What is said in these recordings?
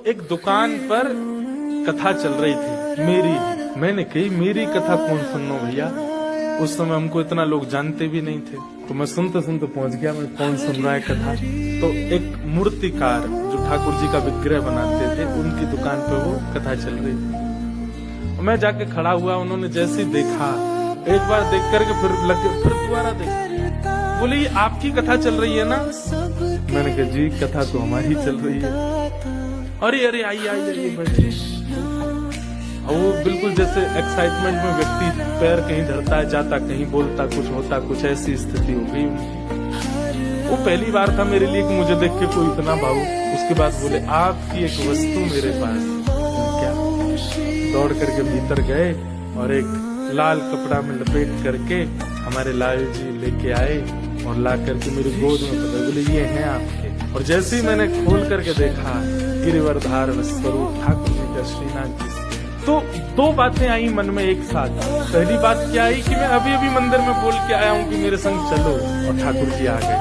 एक दुकान पर कथा चल रही थी मेरी। मैंने कही मेरी कथा कौन सुनो भैया। उस समय हमको इतना लोग जानते भी नहीं थे, तो मैं सुनते सुनते पहुंच गया मैं कौन सुन रहा है कथा। तो एक मूर्तिकार जो ठाकुर जी का विग्रह बनाते थे उनकी दुकान पे वो कथा चल रही थी। मैं जाके खड़ा हुआ, उन्होंने जैसे देखा, एक बार देख करके फिर दोबारा देखा। बोले ये आपकी कथा चल रही है ना? मैंने कहा जी कथा तो हमारी चल रही है। अरे अरे आइए आइए बैठिए। वो बिल्कुल जैसे एक्साइटमेंट में व्यक्ति पैर कहीं धरता है, जाता कहीं, बोलता कुछ, होता कुछ, ऐसी स्थिति हो गई उनकी। वो पहली बार था मेरे लिए कि मुझे देख के कोई इतना भावुक। उसके बाद बोले आपकी एक वस्तु मेरे पास। क्या? दौड़ करके भीतर गए और एक लाल कपड़ा में लपेट करके हमारे लाल जी लेके आए और ला करके मेरी गोद में पकड़, बोले ये हैं आपके। और जैसे ही मैंने खोल करके देखा, गिरिवरधार स्वरूप ठाकुर जी का, श्रीनाथ जी। तो दो बातें आई मन में एक साथ। पहली बात क्या आई कि मैं अभी अभी मंदिर में बोल के आया हूँ कि मेरे संग चलो, और ठाकुर जी आ गए।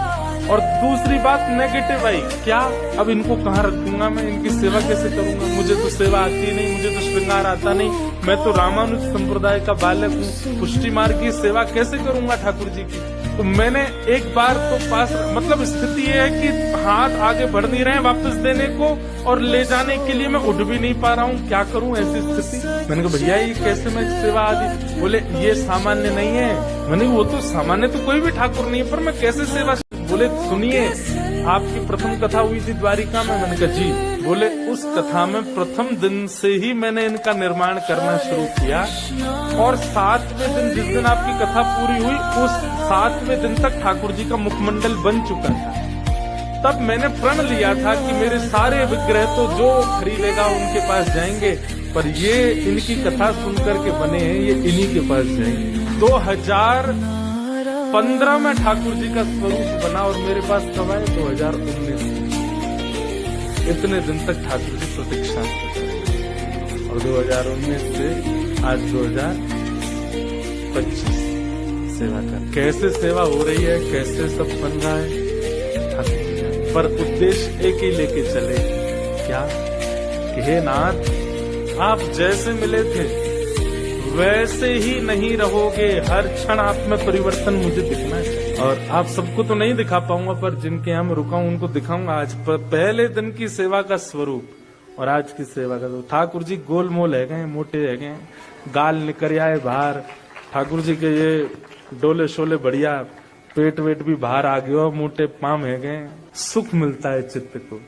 और दूसरी बात नेगेटिव आई, क्या अब इनको कहाँ रखूंगा मैं, इनकी सेवा कैसे करूंगा? मुझे तो सेवा आती नहीं, मुझे तो श्रृंगार आता नहीं, मैं तो रामानुज संप्रदाय का बालक हूँ, पुष्टि मार्ग की सेवा कैसे करूंगा ठाकुर जी की? तो मैंने एक बार तो पास, मतलब स्थिति ये है कि हाथ आगे बढ़ नहीं रहे हैं वापस देने को, और ले जाने के लिए मैं उठ भी नहीं पा रहा हूँ, क्या करूँ ऐसी स्थिति? मैंने कहा भैया ये कैसे मैं सेवा आदि? बोले ये सामान्य नहीं है। मैंने वो तो सामान्य तो कोई भी ठाकुर नहीं है, पर मैं कैसे सेवा? बोले सुनिए आपकी प्रथम कथा हुई थी द्वारिका में। मैंने कहा जी। बोले उस कथा में प्रथम दिन से ही मैंने इनका निर्माण करना शुरू किया, और 7वें दिन जिस दिन आपकी कथा पूरी हुई, उस 7वें दिन तक ठाकुर जी का मुखमंडल बन चुका था। तब मैंने प्रण लिया था कि मेरे सारे विग्रह तो जो खरीदेगा उनके पास जाएंगे, पर ये इनकी कथा सुनकर के बने हैं, ये इन्हीं के पास जाएंगे। 2015 में ठाकुर जी का स्वरूप बना, और मेरे पास कब आए? 2019 में। इतने दिन तक ठाकुर जी प्रतीक्षा करते, और 2019 से आज 2025 सेवा कर। कैसे सेवा हो रही है, कैसे सब बन रहा है, ठाकुर जी जाने। पर उद्देश्य एक ही लेके चले, क्या कि हे नाथ आप जैसे मिले थे वैसे ही नहीं रहोगे, हर क्षण आप में परिवर्तन मुझे दिखना चाहिए। और आप सबको तो नहीं दिखा पाऊंगा, पर जिनके यहाँ मैं रुका हूं उनको दिखाऊंगा आज पहले दिन की सेवा का स्वरूप और आज की सेवा का। तो ठाकुर जी गोलमोल है गए, मोटे है गए, गाल निकल आए बाहर। ठाकुर जी के ये डोले शोले बढ़िया, पेट वेट भी बाहर आ गया, मोटे पाम है गए। सुख मिलता है चित्त को।